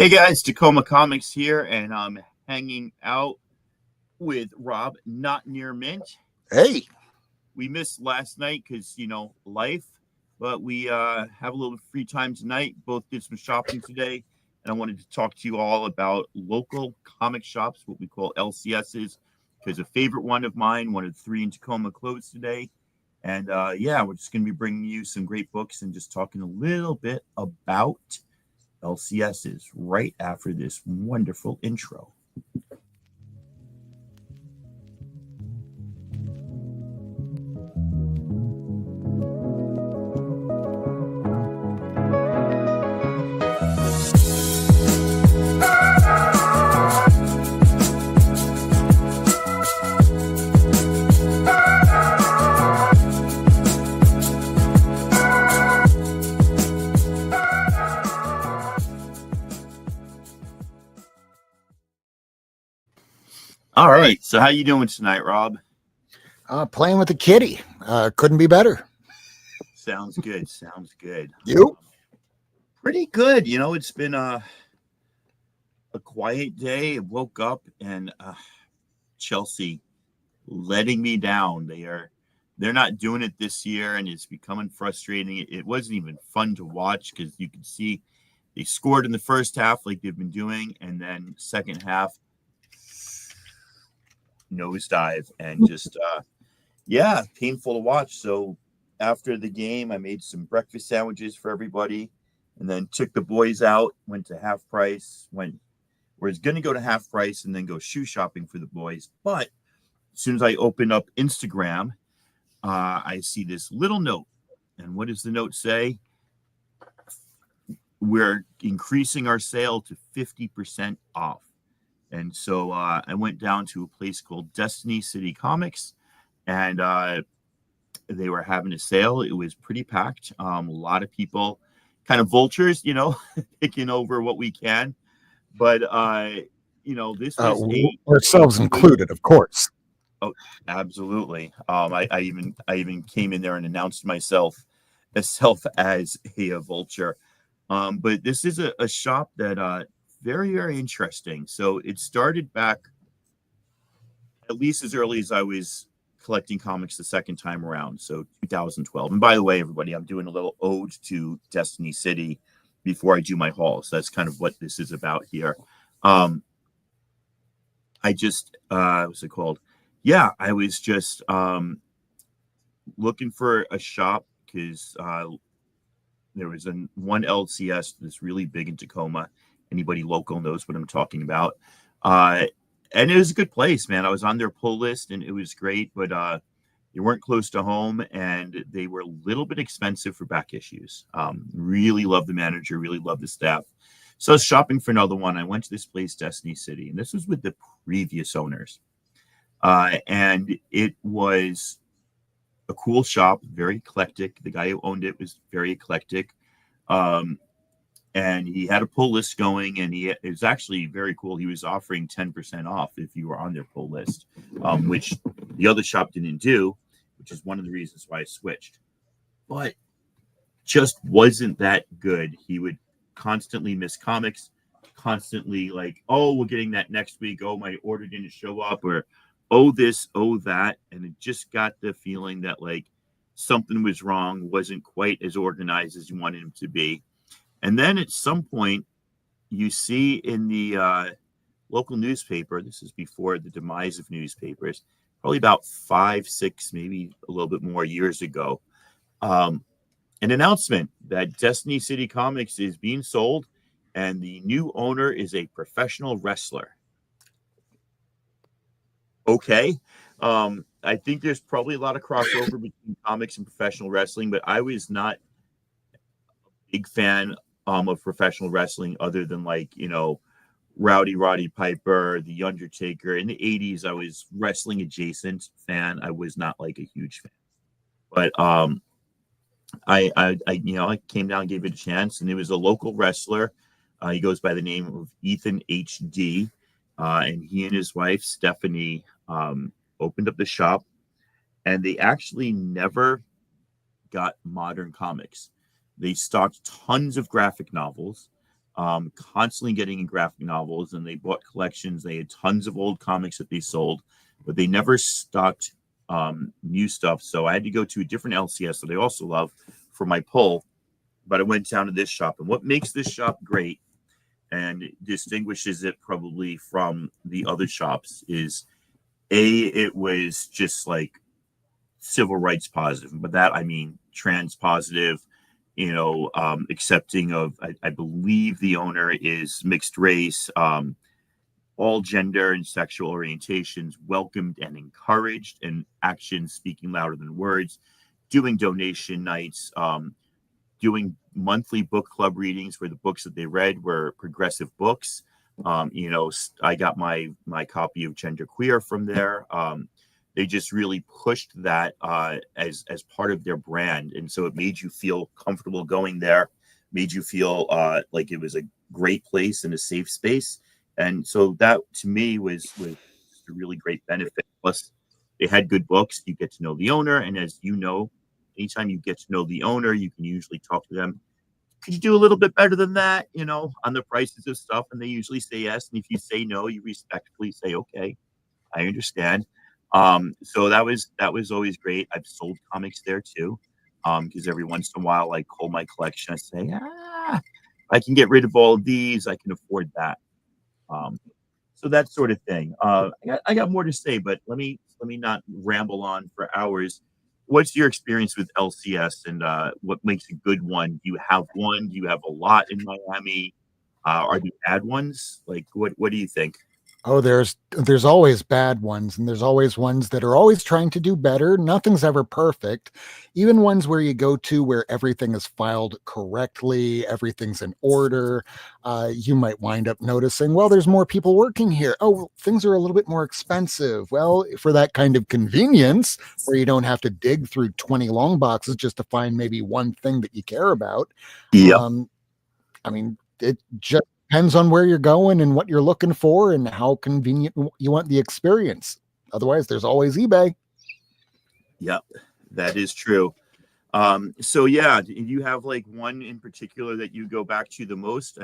Hey guys, Tacoma Comics here, and I'm hanging out with Rob, not near Mint. Hey, We missed last night because, life, but we have a little free time tonight. Both did some shopping today, and I wanted to talk to you all about local comic shops, what we call LCSs, because a favorite one of mine, one of three in Tacoma, closed today. And we're just going to be bringing you some great books and just talking a little bit about LCSs right after this wonderful intro. All right, so how you doing tonight, Rob? playing with the kitty. Couldn't be better. Sounds good. Sounds good. You? Pretty good. It's been a quiet day. I woke up and Chelsea letting me down. They're not doing it this year, and it's becoming frustrating. It wasn't even fun to watch because you could see they scored in the first half like they've been doing, and then second half nosedive and just painful to watch. So after the game, I made some breakfast sandwiches for everybody and then took the boys out, went to Half Price, was going to go to Half Price and then go shoe shopping for the boys. But as soon as I open up Instagram, I see this little note. And what does the note say? We're increasing our sale to 50% off. And so I went down to a place called Destiny City Comics, and they were having a sale. It was pretty packed. A lot of people, kind of vultures, picking over what we can. But, this was ourselves included, of course. Oh, absolutely. I even came in there and announced myself as a vulture. But this is a shop that very, very interesting. So it started back at least as early as I was collecting comics the second time around, so 2012. And by the way, everybody, I'm doing a little ode to Destiny City before I do my haul. So that's kind of what this is about here. I just, what's it called? Yeah, I was just looking for a shop because there was one LCS that's really big in Tacoma. Anybody local knows what I'm talking about. And it was a good place, man. I was on their pull list and it was great, but they weren't close to home and they were a little bit expensive for back issues. Really loved the manager, really loved the staff. So I was shopping for another one. I went to this place, Destiny City, and this was with the previous owners. And it was a cool shop, very eclectic. The guy who owned it was very eclectic. And he had a pull list going, and it was actually very cool. He was offering 10% off if you were on their pull list, which the other shop didn't do, which is one of the reasons why I switched. But just wasn't that good. He would constantly miss comics, constantly like, oh, we're getting that next week. Oh, my order didn't show up, or oh, this, oh, that. And it just got the feeling that like something was wrong, wasn't quite as organized as you wanted him to be. And then at some point, you see in the local newspaper, this is before the demise of newspapers, probably about 5, 6, maybe a little bit more years ago, an announcement that Destiny City Comics is being sold and the new owner is a professional wrestler. Okay. I think there's probably a lot of crossover between comics and professional wrestling, but I was not a big fan of professional wrestling other than like, Rowdy Roddy Piper, The Undertaker. In the 80s, I was wrestling adjacent fan. I was not like a huge fan. But I came down and gave it a chance, and it was a local wrestler. He goes by the name of Ethan HD. And he and his wife, Stephanie, opened up the shop, and they actually never got modern comics. They stocked tons of graphic novels. constantly getting in graphic novels, and they bought collections. They had tons of old comics that they sold, but they never stocked new stuff. So I had to go to a different LCS that I also love for my pull. But I went down to this shop, and what makes this shop great and distinguishes it probably from the other shops is it was just like civil rights positive. But that I mean trans positive, accepting of, I believe the owner is mixed race, all gender and sexual orientations welcomed and encouraged, and actions speaking louder than words, doing donation nights, doing monthly book club readings where the books that they read were progressive books. I got my copy of Genderqueer from there. They just really pushed that as part of their brand, and so it made you feel comfortable going there, made you feel like it was a great place and a safe space, and so that to me was a really great benefit. Plus, they had good books. You get to know the owner, and as you know, anytime you get to know the owner, you can usually talk to them. Could you do a little bit better than that, on the prices of stuff? And they usually say yes. And if you say no, you respectfully say, okay, I understand. So that was always great. I've sold comics there too. Because every once in a while I call my collection, I say, I can get rid of all of these, I can afford that. Um, so that sort of thing. I got more to say, but let me not ramble on for hours. What's your experience with LCS, and what makes a good one? Do you have one? Do you have a lot in Miami? Are there bad ones? Like, what do you think? Oh, there's always bad ones, and there's always ones that are always trying to do better. Nothing's ever perfect. Even ones where you go to where everything is filed correctly, everything's in order. You might wind up noticing, well, there's more people working here. Oh, well, things are a little bit more expensive. Well, for that kind of convenience, where you don't have to dig through 20 long boxes just to find maybe one thing that you care about. Yep. Um, I mean, it just depends on where you're going and what you're looking for and how convenient you want the experience. Otherwise, there's always eBay. Yep, that is true. So yeah, do you have like one in particular that you go back to the most?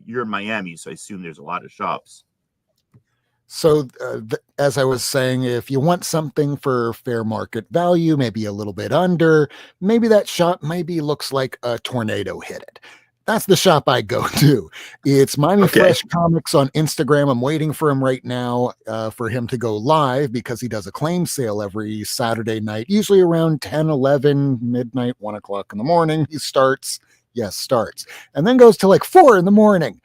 You're in Miami, so I assume there's a lot of shops. So, as I was saying, if you want something for fair market value, maybe a little bit under, maybe that shop maybe looks like a tornado hit it. That's the shop I go to. It's Miami Okay. Fresh Comics on Instagram. I'm waiting for him right now for him to go live because he does a claim sale every Saturday night, usually around 10, 11, midnight, 1 o'clock in the morning. He starts, yes, starts, and then goes to like 4 in the morning.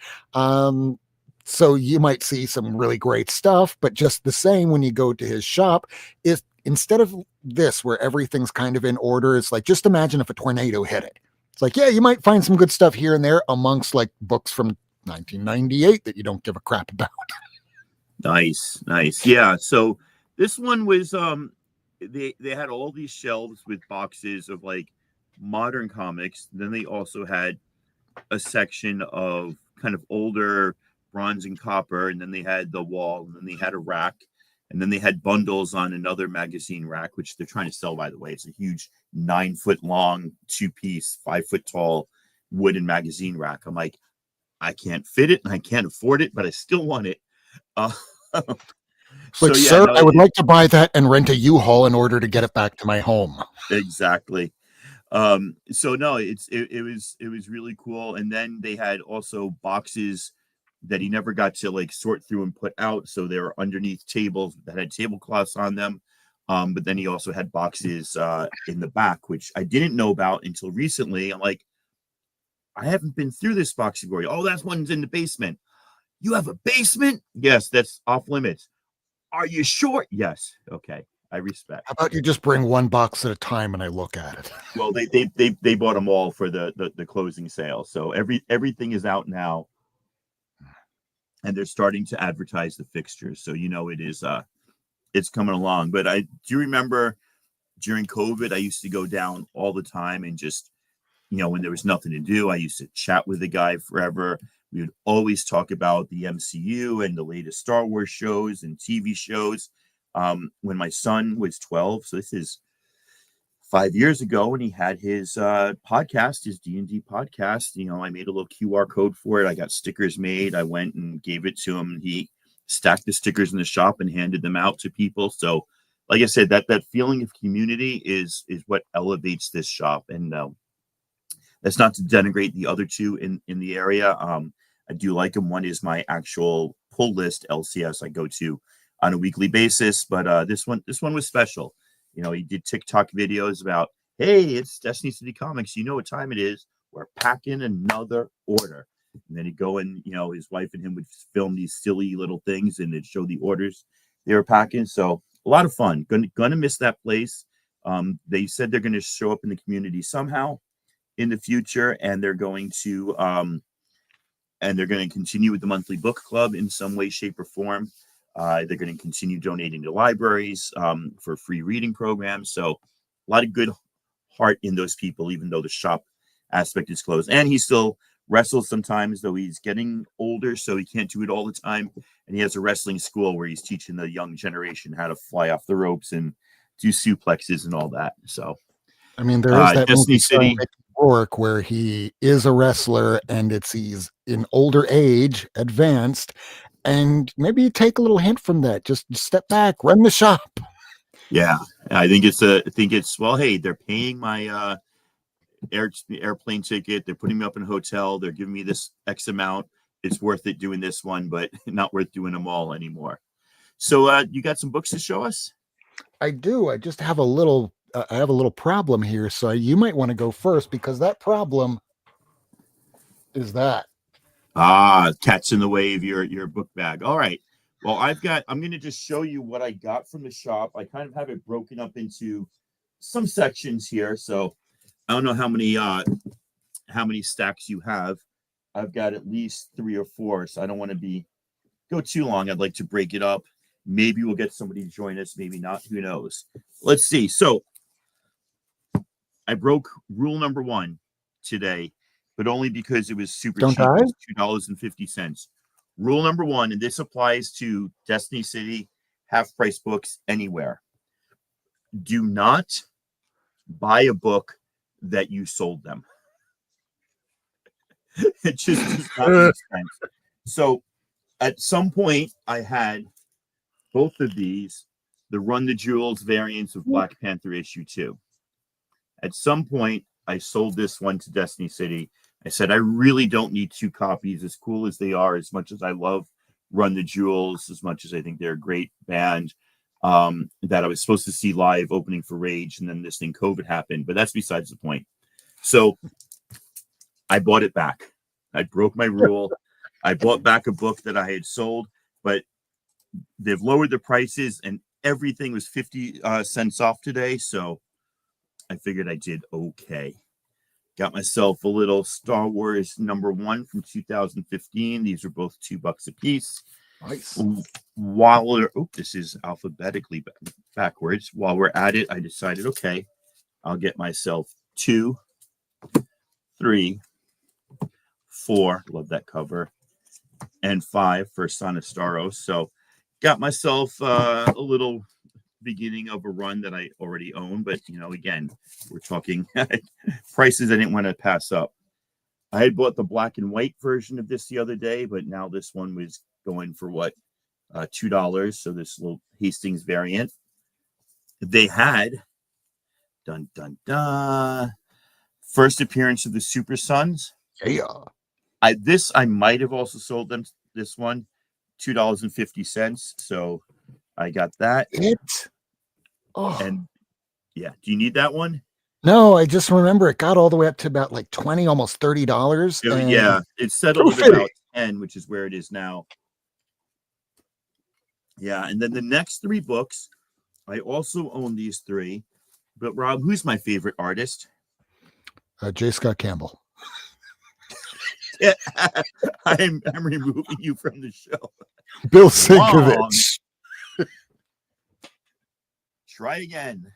So you might see some really great stuff, but just the same, when you go to his shop, is instead of this where everything's kind of in order, it's like, just imagine if a tornado hit it. It's like, yeah, you might find some good stuff here and there amongst like books from 1998 that you don't give a crap about. Nice, nice. Yeah. So this one was they had all these shelves with boxes of like modern comics. Then they also had a section of kind of older bronze and copper, and then they had the wall, and then they had a rack, and then they had bundles on another magazine rack, which they're trying to sell, by the way. It's a huge 9 foot long, 2 piece, 5 foot tall wooden magazine rack. I'm like, I can't fit it and I can't afford it, but I still want it. Uh, It's so like, yeah, sir, no, I would like to buy that and rent a U-Haul in order to get it back to my home. exactly. So no, it was really cool. And then they had also boxes that he never got to like sort through and put out. So they were underneath tables that had tablecloths on them. But then he also had boxes in the back, which I didn't know about until recently. I'm like, I haven't been through this box before. Oh, that one's in the basement. You have a basement? Yes, that's off limits. Are you sure? Yes. Okay. I respect. How about you just bring one box at a time and I look at it? Well, they bought them all for the closing sale. So everything is out now, and they're starting to advertise the fixtures. So it is it's coming along. But I do remember during COVID, I used to go down all the time and just when there was nothing to do, I used to chat with the guy forever. We would always talk about the MCU and the latest Star Wars shows and TV shows. When my son was 12, so this is 5 years ago, and he had his podcast, his D&D podcast. I made a little QR code for it. I got stickers made. I went and gave it to him. He stacked the stickers in the shop and handed them out to people. So, like I said, that feeling of community is what elevates this shop. And that's not to denigrate the other two in the area. I do like them. One is my actual pull list LCS I go to on a weekly basis, but this one was special. He did TikTok videos about, hey, it's Destiny City Comics. You know what time it is. We're packing another order. And then he'd go and, his wife and him would film these silly little things and it'd show the orders they were packing. So a lot of fun. Gonna miss that place. They said they're going to show up in the community somehow in the future, and they're going to continue with the monthly book club in some way, shape, or form. They're going to continue donating to libraries for free reading programs. So a lot of good heart in those people, even though the shop aspect is closed. And he still wrestles sometimes, though he's getting older, so he can't do it all the time. And he has a wrestling school where he's teaching the young generation how to fly off the ropes and do suplexes and all that. So, I mean, there is that Destiny movie City Rourke where he's a wrestler and he's in older age, advanced, and maybe you take a little hint from that. Just step back, run the shop. Yeah, I think it's well, hey, they're paying my airplane ticket. They're putting me up in a hotel. They're giving me this X amount. It's worth it doing this one, but not worth doing them all anymore. So you got some books to show us? I do. I just have a little problem here. So you might want to go first because that problem is that. Cat's in the way of your book bag. All right. Well, I'm going to just show you what I got from the shop. I kind of have it broken up into some sections here. So I don't know how many stacks you have. I've got at least 3 or 4, so I don't want to go too long. I'd like to break it up. Maybe we'll get somebody to join us, maybe not. Who knows? Let's see. So I broke rule number 1 today, but only because it was super cheap. It's $2.50. Rule number 1, and this applies to Destiny City half-price books anywhere. Do not buy a book that you sold them. It just does not make sense. So at some point, I had both of these, the Run the Jewels variants of Black Panther issue 2. At some point, I sold this one to Destiny City. I said, I really don't need 2 copies, as cool as they are, as much as I love Run the Jewels, as much as I think they're a great band, that I was supposed to see live opening for Rage, and then this thing COVID happened, but that's besides the point. So I bought it back. I broke my rule. I bought back a book that I had sold, but they've lowered the prices and everything was 50 cents off today. So I figured I did okay. Got myself a little Star Wars #1 from 2015. These are both $2 a piece. Nice. This is alphabetically backwards. While we're at it, I decided, okay, I'll get myself 2, 3, 4. Love that cover. And 5 for Son of Staros. So got myself a little beginning of a run that I already own, but again, we're talking prices I didn't want to pass up. I had bought the black and white version of this the other day, but now this one was going for what, $2. So this little Hastings variant. They had dun dun dun first appearance of the Super Sons. Yeah. I might have also sold them this one, $2.50. So I got that. And yeah, do you need that one? No, I just remember it got all the way up to about like $20, almost $30. Yeah, it settled at about 10, which is where it is now. Yeah, and then the next 3 books, I also own these 3. But Rob, who's my favorite artist? J. Scott Campbell. Yeah, I'm removing you from the show. Bill Sienkiewicz. Try again.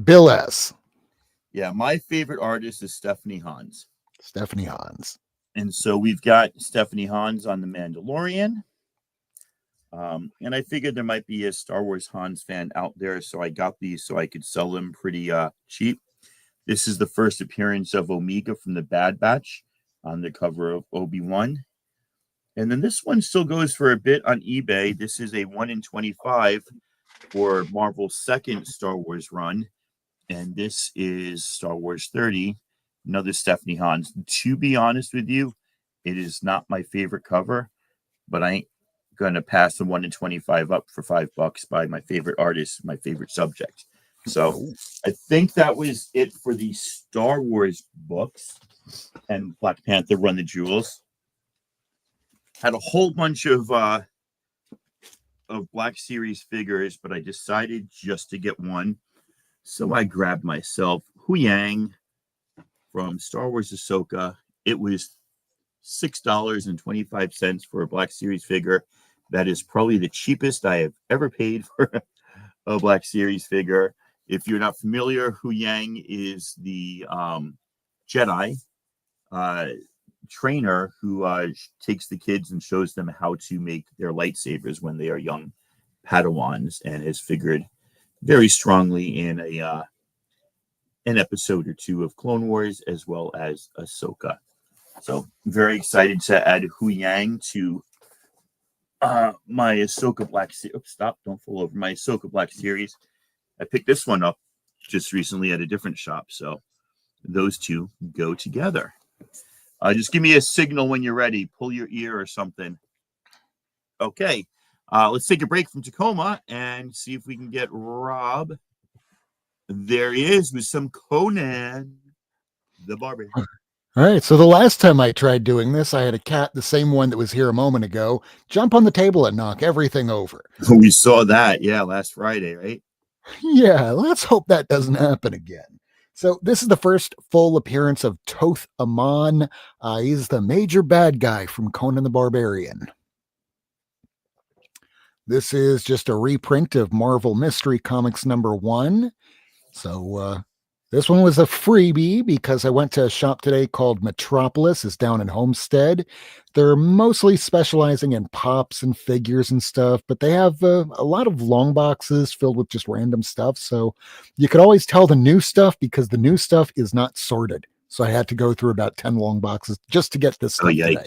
Bill S. Yeah, my favorite artist is Stephanie Hans. Stephanie Hans. And so we've got Stephanie Hans on The Mandalorian. And I figured there might be a Star Wars Hans fan out there, so I got these so I could sell them pretty cheap. This is the first appearance of Omega from the Bad Batch on the cover of Obi-Wan. And then this one still goes for a bit on eBay. This is a 1 in 25 for Marvel's second Star Wars run. And this is Star Wars 30, another Stephanie Hans. To be honest with you, it is not my favorite cover, but I ain't going to pass the 1 in 25 up for $5 by my favorite artist, my favorite subject. So I think that was it for the Star Wars books and Black Panther Run the Jewels. Had a whole bunch of Black Series figures, but I decided just to get one. So I grabbed myself Huyang from Star Wars Ahsoka. It was $6.25 for a Black Series figure. That is probably the cheapest I have ever paid for a Black Series figure. If you're not familiar, Huyang is the Jedi trainer who takes the kids and shows them how to make their lightsabers when they are young Padawans, and has figured very strongly in an episode or two of Clone Wars as well as Ahsoka. So very excited to add Huyang to my Ahsoka Black Series. Oops, stop! Don't fall over. My Ahsoka Black Series. I picked this one up just recently at a different shop, so those two go together. Just give me a signal when you're ready. Pull your ear or something. Okay, let's take a break from Tacoma and see if we can get Rob. There he is with some Conan the Barbarian. All right, so the last time I tried doing this, I had a cat, the same one that was here a moment ago, jump on the table and knock everything over. We saw that, yeah, last Friday, right? Yeah, let's hope that doesn't happen again. So this is the first full appearance of Toth Amon. He's the major bad guy from Conan the Barbarian. This is just a reprint of Marvel Mystery Comics #1. So this one was a freebie because I went to a shop today called Metropolis. It's down in Homestead. They're mostly specializing in pops and figures and stuff, but they have a lot of long boxes filled with just random stuff. So you could always tell the new stuff because the new stuff is not sorted. So I had to go through about 10 long boxes just to get this stuff today.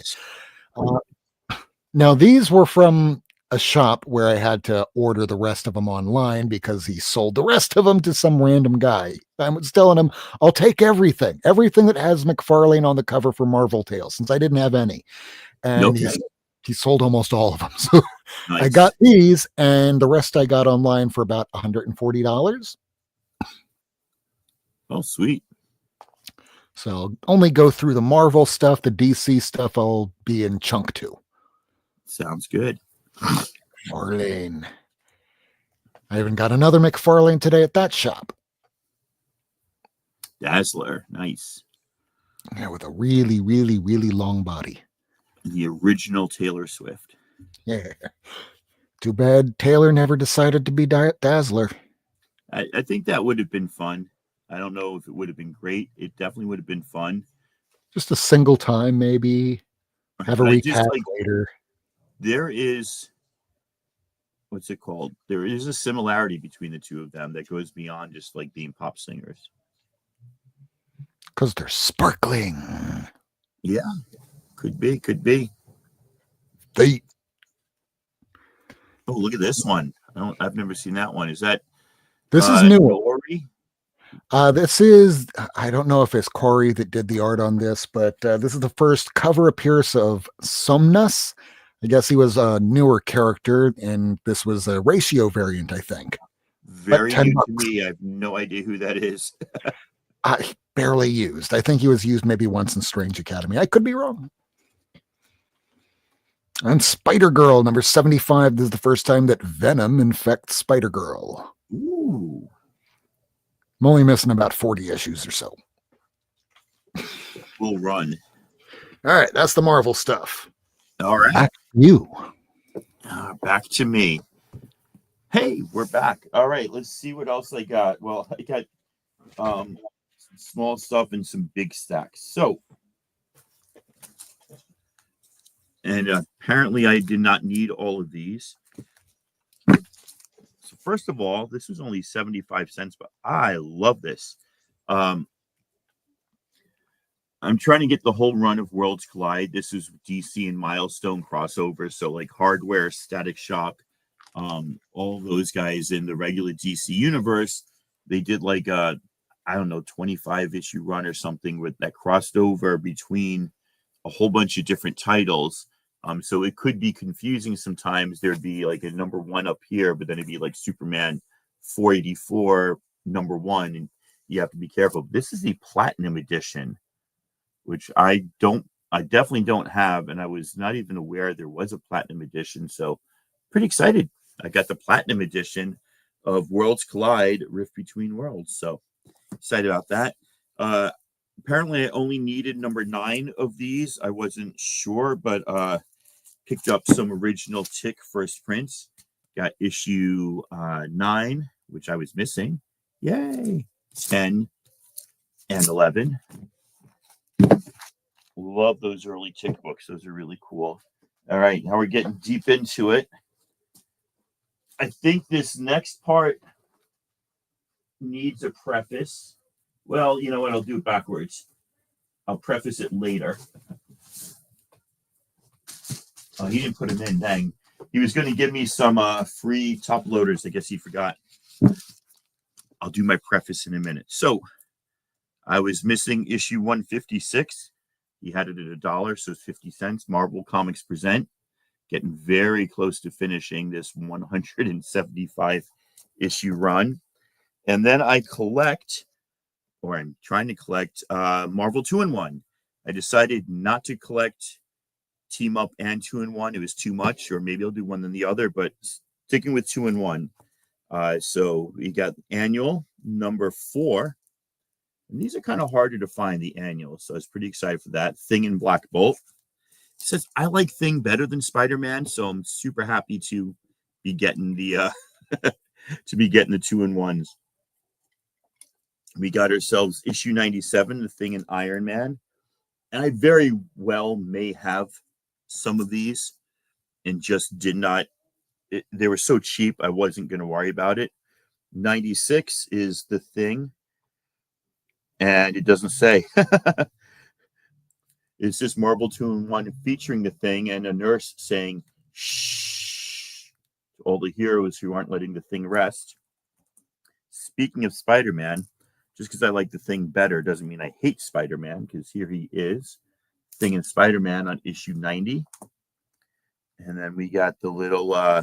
Now, these were from a shop where I had to order the rest of them online because he sold the rest of them to some random guy. I was telling him, I'll take everything that has McFarlane on the cover for Marvel Tales, since I didn't have any. And he sold almost all of them. So nice. I got these, and the rest I got online for about $140. Oh, sweet. So I'll only go through the Marvel stuff. The DC stuff I'll be in chunk 2. Sounds good. McFarlane. I even got another McFarlane today at that shop. Dazzler, nice. Yeah, with a really, really, really long body. The original Taylor Swift. Yeah. Too bad Taylor never decided to be Dazzler. I think that would have been fun. I don't know if it would have been great. It definitely would have been fun. Just a single time, maybe. Have a recap later. There is, what's it called? There is a similarity between the two of them that goes beyond just like being pop singers. Because they're sparkling. Yeah, could be. Oh, look at this one. I've never seen that one. Is that this is new? Corey? This is, I don't know if it's Corey that did the art on this, but this is the first cover appearance of Somnus. I guess he was a newer character, and this was a ratio variant, I think. Very new to me. I have no idea who that is. Barely used. I think he was used maybe once in Strange Academy. I could be wrong. And Spider-Girl, number 75. This is the first time that Venom infects Spider-Girl. Ooh. I'm only missing about 40 issues or so. We'll run. All right, that's the Marvel stuff. All right. Back to you. Back to me. Hey, we're back. All right, let's see what else I got. Well, I got some small stuff and some big stacks. So, and apparently I did not need all of these. So first of all, this was only 75 cents, but I love this. Um, I'm trying to get the whole run of Worlds Collide. This is DC and Milestone crossover. So like Hardware, Static Shock, all those guys in the regular DC universe, they did like a, I don't know, 25 issue run or something with that crossed over between a whole bunch of different titles. So it could be confusing sometimes. There'd be like a number one up here, but then it'd be like Superman 484 #1, and you have to be careful. This is the Platinum edition, which I definitely don't have, and I was not even aware there was a Platinum edition. So pretty excited. I got the Platinum edition of Worlds Collide, Rift Between Worlds. So excited about that. Apparently I only needed number 9 of these. I wasn't sure, but picked up some original Tick first prints. Got issue 9, which I was missing. Yay! 10 and 11. Love those early Tick books. Those are really cool. All right, now we're getting deep into it. I think this next part needs a preface. Well, you know what? I'll do it backwards. I'll preface it later. Oh, he didn't put them in. Dang. He was going to give me some free top loaders. I guess he forgot. I'll do my preface in a minute. So I was missing issue 156. He had it at $1, so it's 50 cents. Marvel Comics Present. Getting very close to finishing this 175 issue run. And then I collect, or I'm trying to collect, Marvel 2-in-1. I decided not to collect Team Up and 2-in-1. It was too much, or maybe I'll do one than the other, but sticking with 2-in-1. So we got annual number 4. And these are kind of harder to find, the annual. So I was pretty excited for that. Thing and Black Bolt. It says I like Thing better than Spider-Man, so I'm super happy to be getting the to be getting the 2-in-1s. We got ourselves issue 97, The Thing and Iron Man. And I very well may have some of these and just did not. They were so cheap, I wasn't going to worry about it. 96 is The Thing. And it doesn't say. It's just Marvel 2-in-1 featuring The Thing and a nurse saying, shh, to all the heroes who aren't letting the Thing rest. Speaking of Spider-Man, just because I like the Thing better doesn't mean I hate Spider-Man, because here he is, Thing and Spider-Man on issue 90. And then we got the little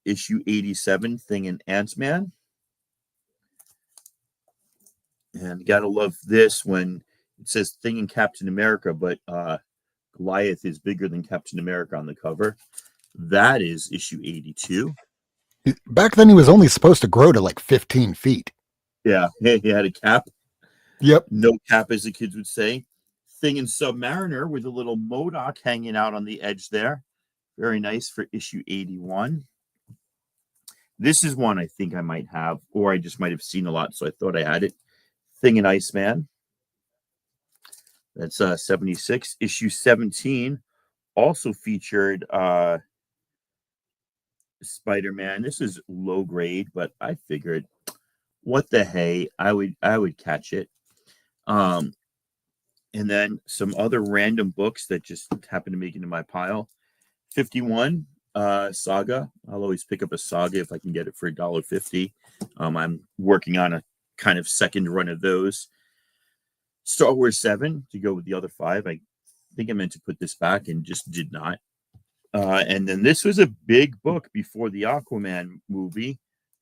issue 87, Thing and Ant-Man. And you gotta love this when it says Thing and Captain America, but Goliath is bigger than Captain America on the cover. That is issue 82. Back then, he was only supposed to grow to like 15 feet. Yeah, he had a cap. Yep. No cap, as the kids would say. Thing and Submariner with a little MODOK hanging out on the edge there. Very nice for issue 81. This is one I think I might have, or I just might have seen a lot, so I thought I had it. Thing and Iceman. That's 76. Issue 17 also featured Spider-Man. This is low grade, but I figured, what the hey, I would catch it. And then some other random books that just happened to make it into my pile. 51 Saga. I'll always pick up a Saga if I can get it for $1.50. I'm working on a kind of second run of those. Star Wars 7 to go with the other 5. I think I meant to put this back and just did not. And then this was a big book before the Aquaman movie.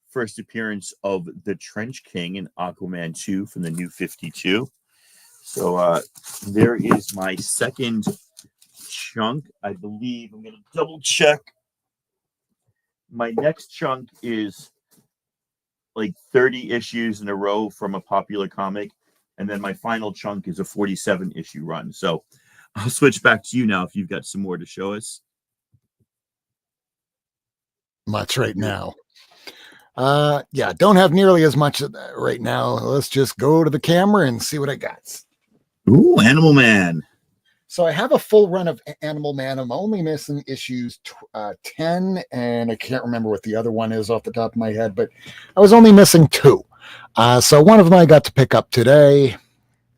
First appearance of the Trench King in Aquaman 2 from the New 52. So there is my second chunk. I believe I'm going to double check. My next chunk is like 30 issues in a row from a popular comic. And then my final chunk is a 47 issue run. So I'll switch back to you now if you've got some more to show us. Much right now. Yeah, don't have nearly as much of that right now. Let's just go to the camera and see what I got. Ooh, Animal Man. So I have a full run of Animal Man. I'm only missing issues 10, and I can't remember what the other one is off the top of my head, but I was only missing 2. So one of them I got to pick up today.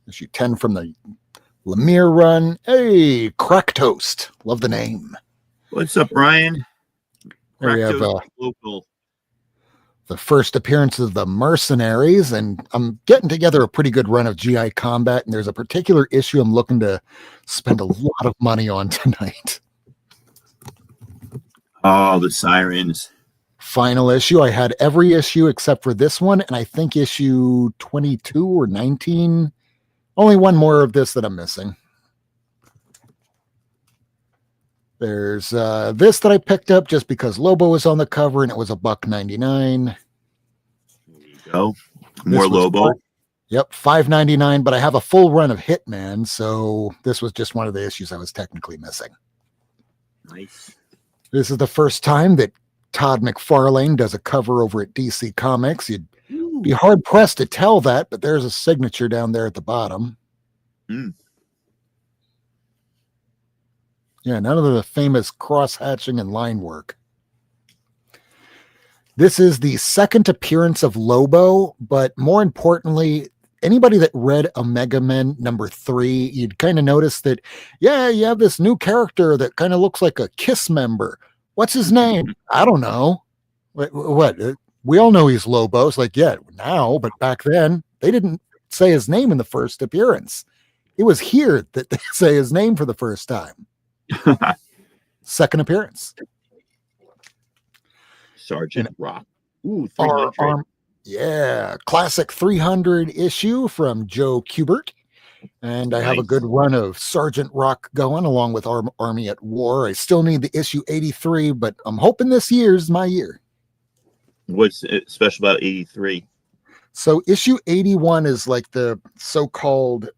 Issue 10 from the Lemire run. Hey, Crack Toast. Love the name. What's up, Brian? There we have local. The first appearance of the Mercenaries, and I'm getting together a pretty good run of GI Combat, and there's a particular issue I'm looking to spend a lot of money on tonight. Oh, the Sirens. Final issue. I had every issue except for this one, and I think issue 22 or 19. Only one more of this that I'm missing. There's this that I picked up just because Lobo was on the cover and it was $1.99. There you go. More Lobo. Yep, $5.99, but I have a full run of Hitman, so this was just one of the issues I was technically missing. Nice. This is the first time that Todd McFarlane does a cover over at DC Comics. You'd be hard pressed to tell that, but there's a signature down there at the bottom. Yeah, none of the famous cross-hatching and line work. This is the second appearance of Lobo, but more importantly, anybody that read Omega Men #3, you'd kind of notice that, yeah, you have this new character that kind of looks like a KISS member. What's his name? I don't know. What? We all know he's Lobo. It's like, yeah, now, but back then, they didn't say his name in the first appearance. It was here that they say his name for the first time. Second appearance. Sergeant Rock. Ooh, 300. Yeah, classic 300 issue from Joe Kubert. And I have a good run of Sergeant Rock going along with Army at War. I still need the issue 83, but I'm hoping this year's my year. What's special about 83? So issue 81 is like the so-called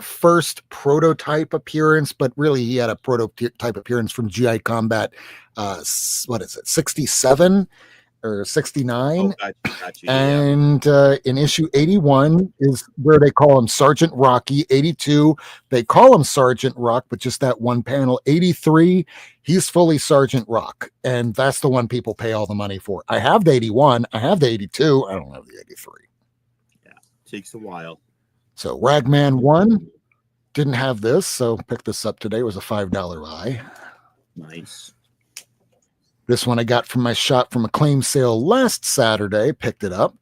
first prototype appearance, but really he had a prototype appearance from GI Combat. What is it, 67 or 69? Oh, gotcha, and in issue 81 is where they call him Sergeant Rocky. 82, they call him Sergeant Rock, but just that one panel. 83, he's fully Sergeant Rock, and that's the one people pay all the money for. I have the 81, I have the 82, I don't have the 83. Yeah, takes a while. So Ragman 1 didn't have this, so picked this up today. It was a $5 buy. Nice. This one I got from my shop from a claim sale last Saturday. Picked it up.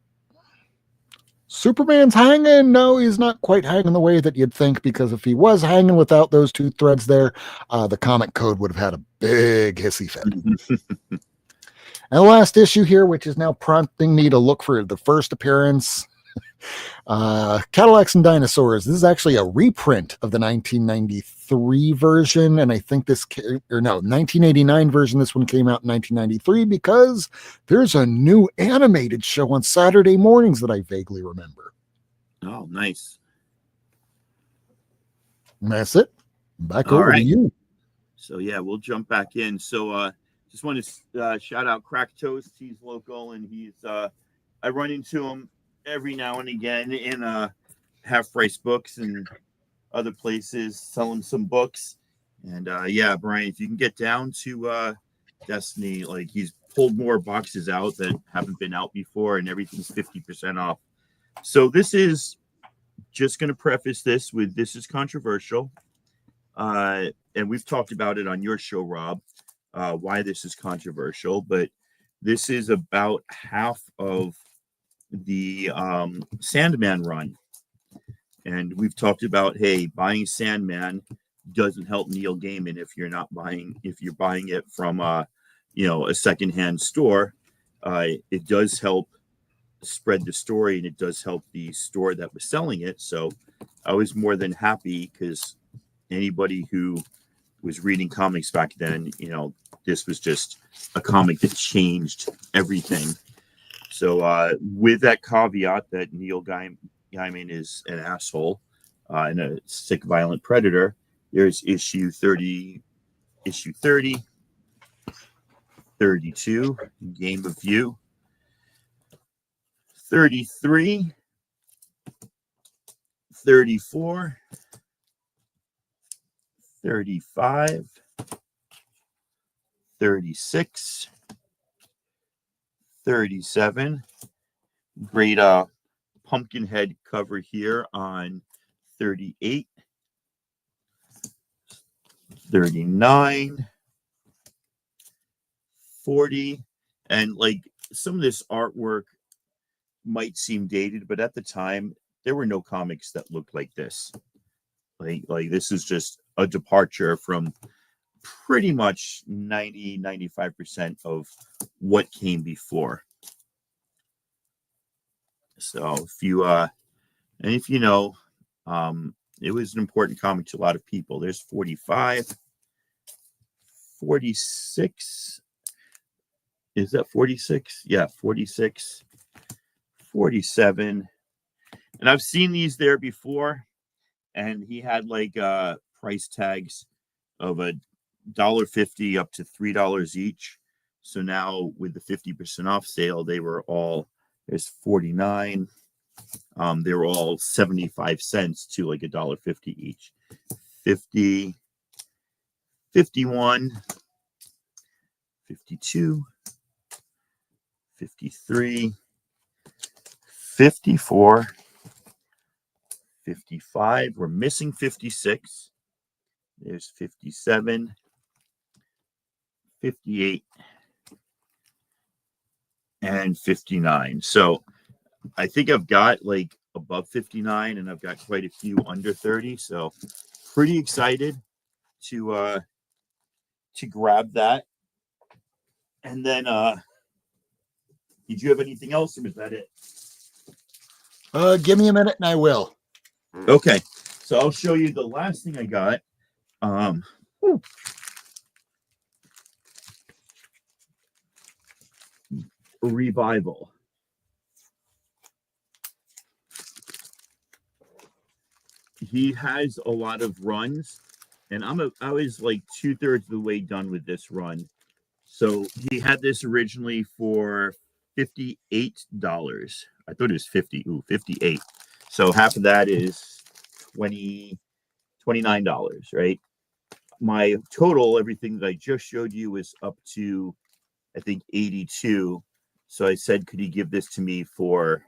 Superman's hanging. No, he's not quite hanging the way that you'd think, because if he was hanging without those 2 threads there, the comic code would have had a big hissy fit. And the last issue here, which is now prompting me to look for the first appearance, Cadillacs and Dinosaurs. This is actually a reprint of the 1993 version, and I think 1989 version. This one came out in 1993 because there's a new animated show on Saturday mornings that I vaguely remember. Oh, nice. And that's it. Back over to you. So yeah, we'll jump back in. So just want to shout out Crack Toast. He's local, and he's I run into him every now and again in Half Price Books and other places selling some books. And yeah, Brian, if you can get down to Destiny, like he's pulled more boxes out that haven't been out before, and everything's 50% off. So this is just going to preface this with, this is controversial, and we've talked about it on your show, Rob, why this is controversial, but this is about half of the Sandman run, and we've talked about, hey, buying Sandman doesn't help Neil Gaiman if you're buying it from a secondhand store. It does help spread the story, and it does help the store that was selling it. So I was more than happy, because anybody who was reading comics back then, this was just a comic that changed everything. So with that caveat that Neil Gaiman is an asshole and a sick, violent predator, there's issue 30, 32, Game of View, 33, 34, 35, 36, 37. Great pumpkin head cover here on 38, 39, 40. And like some of this artwork might seem dated, but at the time there were no comics that looked like this. Like this is just a departure from pretty much 95% of what came before. So if you know, it was an important comic to a lot of people. There's 45, 46. Is that 46? Yeah, 46, 47. And I've seen these there before. And he had like price tags of $1.50 up to $3 each. So now with the 50% off sale, they were all, there's 49. They were all 75 cents to like $1.50 each. 50, 51, 52, 53, 54, 55. We're missing 56. There's 57, 58, and 59. So I think I've got like above 59 and I've got quite a few under 30. So pretty excited to grab that. And then did you have anything else or was that it? Give me a minute and I will. Okay. So I'll show you the last thing I got. Revival. He has a lot of runs, and I was like 2/3 of the way done with this run. So he had this originally for $58. I thought it was 50. Ooh, 58. So half of that is $29, right? My total, everything that I just showed you, is up to, I think, 82. So I said, could he give this to me for,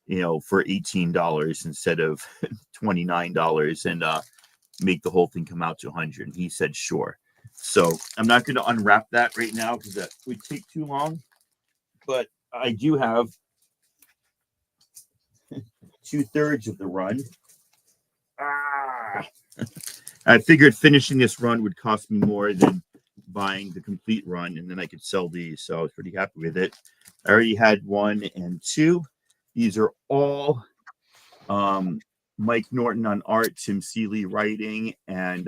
for $18 instead of $29 and make the whole thing come out to 100? And he said, sure. So I'm not going to unwrap that right now because that would take too long. But I do have 2/3 of the run. I figured finishing this run would cost me more than buying the complete run, and then I could sell these. So I was pretty happy with it. I already had 1 and 2. These are all Mike Norton on art, Tim Seeley writing, and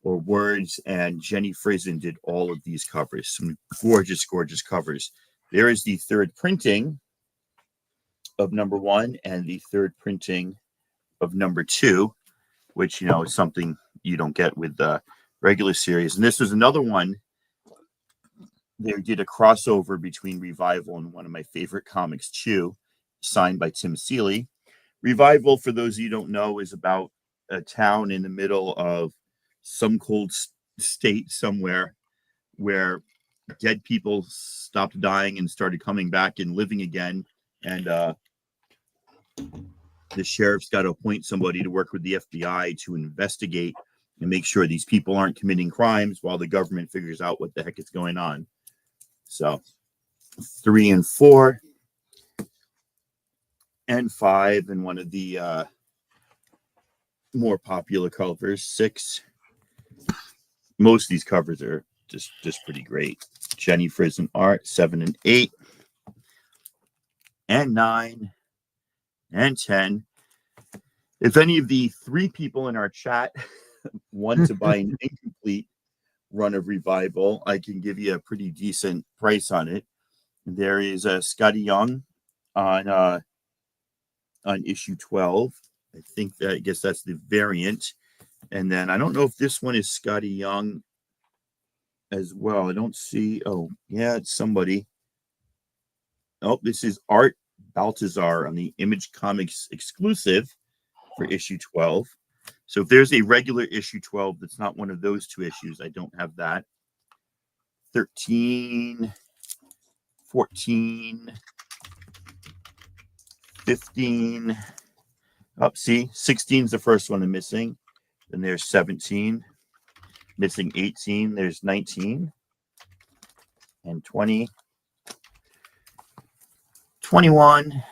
or words, and Jenny Frison did all of these covers. Some gorgeous, gorgeous covers. There is the 3rd printing of number 1 and the 3rd printing of number 2, which, is something you don't get with the regular series. And this was another one. They did a crossover between Revival and one of my favorite comics, Chew, signed by Tim Seeley. Revival, for those of you who don't know, is about a town in the middle of some cold state somewhere where dead people stopped dying and started coming back and living again. And the sheriff's got to appoint somebody to work with the FBI to investigate and make sure these people aren't committing crimes while the government figures out what the heck is going on. So 3 and 4 and 5, and one of the more popular covers, 6. Most of these covers are just pretty great. Jenny Frison art, 7 and 8 and 9 and 10. If any of the 3 people in our chat want to buy an incomplete run of Revival, I can give you a pretty decent price on it. There is a Scotty Young on issue 12. I guess that's the variant. And then I don't know if this one is Scotty Young as well. I don't see. Oh, yeah, it's somebody. Oh, this is Art Baltazar on the Image Comics exclusive for issue 12. So if there's a regular issue 12 that's not one of those two issues, I don't have that. 13, 14, 15. Oh, see, 16 is the first one I'm missing. Then there's 17. Missing 18. There's 19. And 20. 21.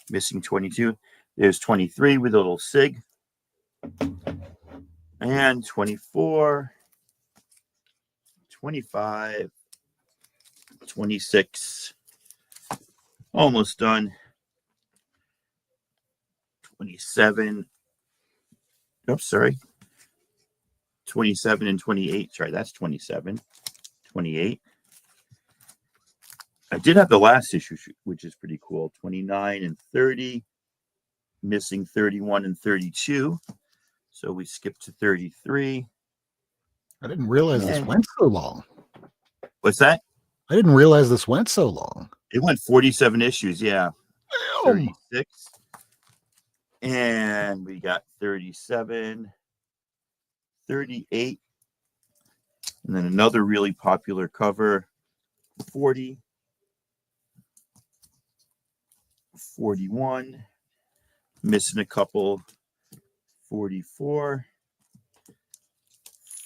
Missing 22. There's 23 with a little sig. And 24. 25. 26. Almost done. 27. Oops, sorry. 27 and 28. Sorry, that's 27. 28. I did have the last issue, which is pretty cool. 29 and 30. Missing 31 and 32. So we skipped to 33. I didn't realize this went so long. What's that? I didn't realize this went so long. It went 47 issues, yeah. Damn. 36. And we got 37, 38. And then another really popular cover, 40, 41. Missing a couple, 44,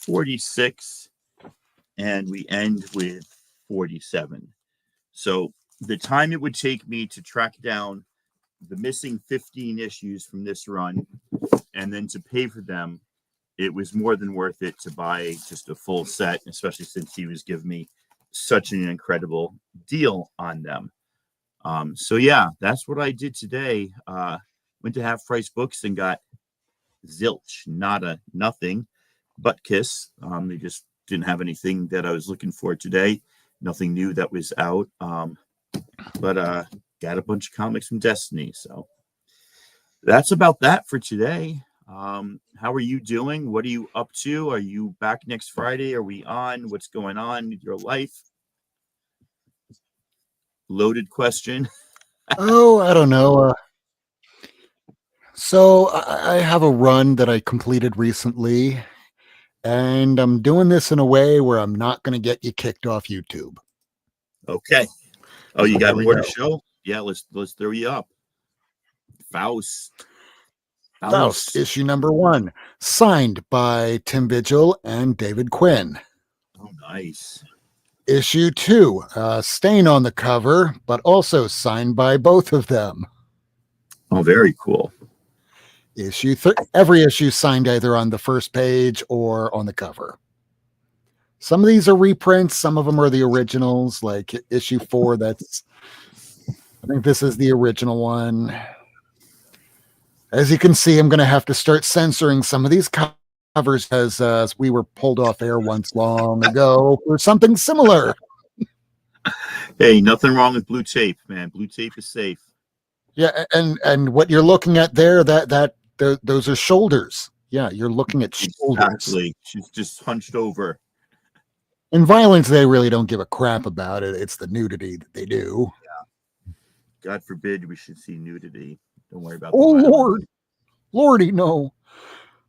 46. And we end with 47. So the time it would take me to track down the missing 15 issues from this run and then to pay for them, it was more than worth it to buy just a full set, especially since he was giving me such an incredible deal on them. So yeah, that's what I did today. Went to Half Price Books and got zilch, nada, nothing, butt kiss. They just didn't have anything that I was looking for today. Nothing new that was out. But got a bunch of comics from Destiny. So that's about that for today. How are you doing? What are you up to? Are you back next Friday? Are we on? What's going on with your life? Loaded question. Oh, I don't know. So I have a run that I completed recently, and I'm doing this in a way where I'm not going to get you kicked off YouTube. Okay. Oh, you got There we more to go. show? Yeah, let's throw you up. Faust, issue number 1, signed by Tim Vigil and David Quinn. Oh, nice. Issue 2, Stain on the cover, but also signed by both of them. Oh, very cool. Issue 3, every issue signed either on the first page or on the cover. Some of these are reprints, some of them are the originals, like issue 4, I think this is the original one. As you can see, I'm going to have to start censoring some of these covers as we were pulled off air once long ago for something similar. Hey, nothing wrong with blue tape, man. Blue tape is safe. Yeah, and what you're looking at there, those are shoulders. Yeah, you're looking at shoulders. Exactly. She's just hunched over. In violence, they really don't give a crap about it. It's the nudity that they do. Yeah. God forbid we should see nudity. Don't worry about. Oh Lord, Lordy, no!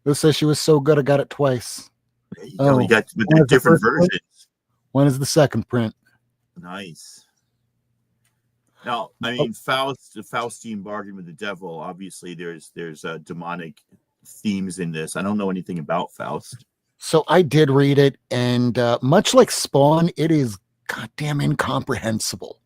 This issue was so good, I got it twice. There you go. You got with different versions. When is the second print? Nice. Now, I mean, Faust, the Faustian bargain with the devil. Obviously, there's demonic themes in this. I don't know anything about Faust. So I did read it, and much like Spawn, it is goddamn incomprehensible.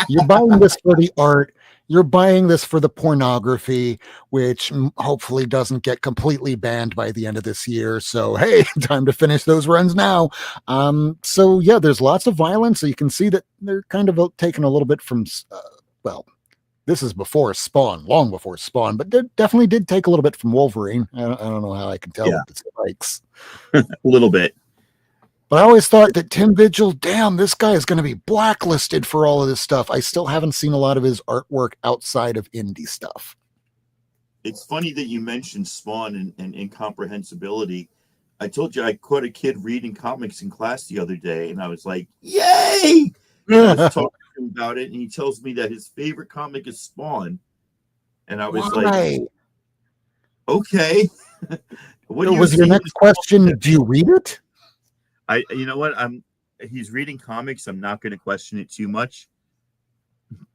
You're buying this for the art. You're buying this for the pornography, which hopefully doesn't get completely banned by the end of this year. So, hey, time to finish those runs now. So, yeah, there's lots of violence. So you can see that they're kind of taking a little bit from, well, this is before Spawn, long before Spawn, but they definitely did take a little bit from Wolverine. I don't know how I can tell with the spikes. A little bit. But I always thought that Tim Vigil, damn, this guy is going to be blacklisted for all of this stuff. I still haven't seen a lot of his artwork outside of indie stuff. It's funny that you mentioned Spawn and incomprehensibility. I told you I caught a kid reading comics in class the other day, and I was like, yay! And I was talking to him about it, and he tells me that his favorite comic is Spawn. And I was like, Okay. What do So you was your see in next this question, comic? do you read it? You know what? He's reading comics. I'm not going to question it too much.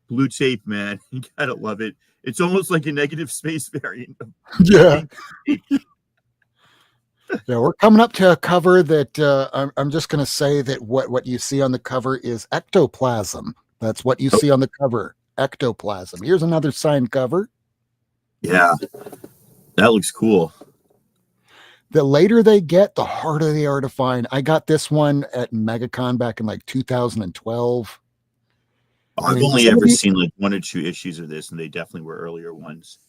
Blue Tape, man, you gotta love it. It's almost like a negative space variant of Yeah. pink tape. Yeah, we're coming up to a cover that I'm just going to say that what you see on the cover is ectoplasm. That's what you Oh, see on the cover, ectoplasm. Here's another signed cover. yeah, that looks cool. The later they get, the harder they are to find. I got this one at MegaCon back in like 2012. I I've mean, only some of ever the seen like 1 or 2 issues of this, and they definitely were earlier ones.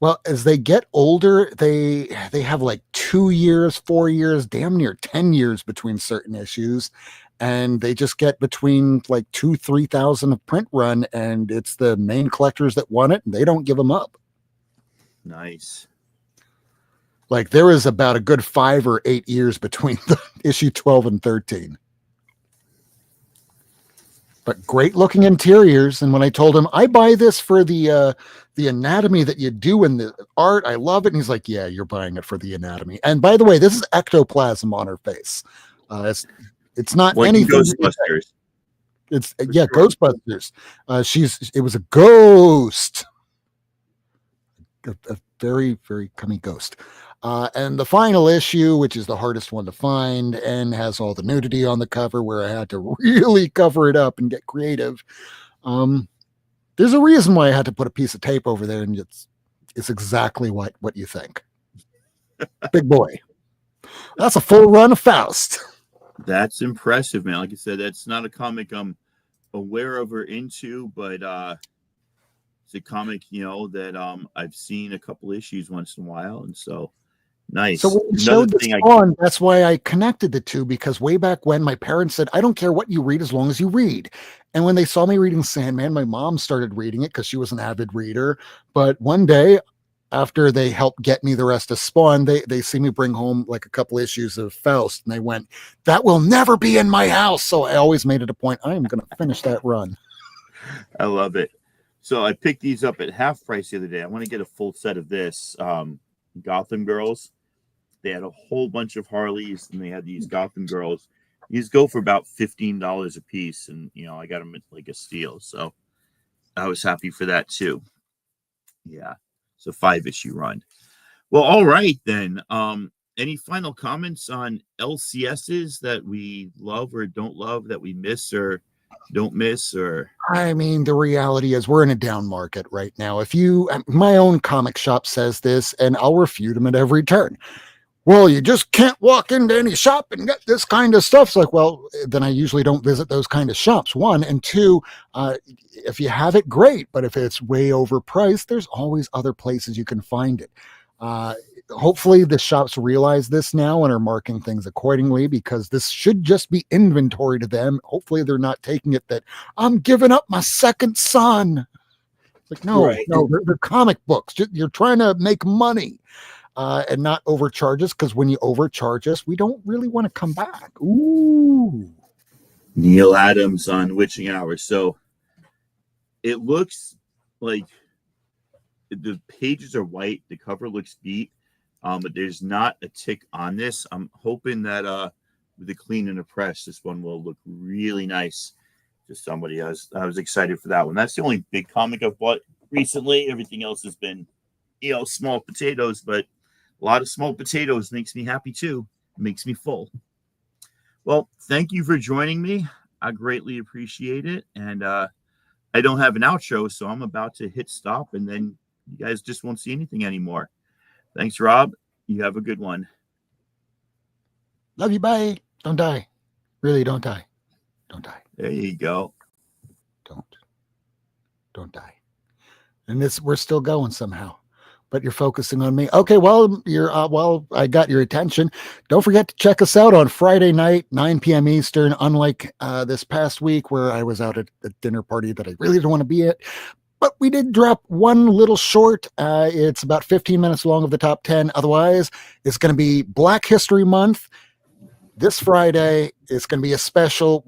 well, as they get older, they have like 2 years, 4 years, damn near 10 years between certain issues. And they just get between like 2,000-3,000 of print run, and it's the main collectors that want it, and they don't give them up. Nice. Like there is about a good 5 or 8 years between the issue 12 and 13. But great looking interiors. And when I told him I buy this for the anatomy that you do in the art, I love it. And he's like, yeah, you're buying it for the anatomy. And by the way, this is ectoplasm on her face. It's not Like in anything. Ghostbusters. It's For yeah, sure. Ghostbusters. It was a ghost, a very very cunning ghost. And the final issue, which is the hardest one to find and has all the nudity on the cover, where I had to really cover it up and get creative. There's a reason why I had to put a piece of tape over there, and it's exactly what you think. Big boy. That's a full run of Faust. That's impressive, man. Like I said, that's not a comic I'm aware of or into, but it's a comic, that I've seen a couple issues once in a while, and so nice. So when you Another showed the thing Spawn, that's why I connected the two, because way back when my parents said, I don't care what you read as long as you read. And when they saw me reading Sandman, my mom started reading it because she was an avid reader. But one day, after they helped get me the rest of Spawn, they see me bring home like a couple issues of Faust, and they went, that will never be in my house. So I always made it a point, I am going to finish that run. I love it. So I picked these up at half price the other day. I want to get a full set of this. Gotham Girls. They had a whole bunch of Harleys, and they had these Gotham Girls. These go for about $15 a piece, and I got them at like a steal. So I was happy for that too. Yeah. So 5-issue run. Well, all right then. Any final comments on LCSs that we love or don't love, that we miss or don't miss? Or I mean, the reality is we're in a down market right now. My own comic shop says this, and I'll refute them at every turn. Well, you just can't walk into any shop and get this kind of stuff. It's like, well, then I usually don't visit those kind of shops. One, and two, if you have it, great. But if it's way overpriced, there's always other places you can find it. Hopefully the shops realize this now and are marking things accordingly, because this should just be inventory to them. Hopefully they're not taking it that I'm giving up my second son. It's like, no, Right. no, they're comic books. You're trying to make money. And not overcharge us, because when you overcharge us, we don't really want to come back. Ooh. Neil Adams on Witching Hour. So it looks like the pages are white. The cover looks beat, but there's not a tick on this. I'm hoping that with the clean and the press, this one will look really nice to somebody. I was excited for that one. That's the only big comic I've bought recently. Everything else has been, small potatoes, but a lot of small potatoes makes me happy too. Makes me full. Well, thank you for joining me. I greatly appreciate it. And I don't have an outro, so I'm about to hit stop, and then you guys just won't see anything anymore. Thanks, Rob. You have a good one. Love you. Bye. Don't die. Really, don't die. Don't die. There you go. Don't die. And we're still going somehow. But you're focusing on me. Okay, well, I got your attention. Don't forget to check us out on Friday night, 9 p.m. Eastern, unlike this past week where I was out at a dinner party that I really didn't want to be at. But we did drop one little short. It's about 15 minutes long of the top 10. Otherwise, it's going to be Black History Month. This Friday is going to be a special.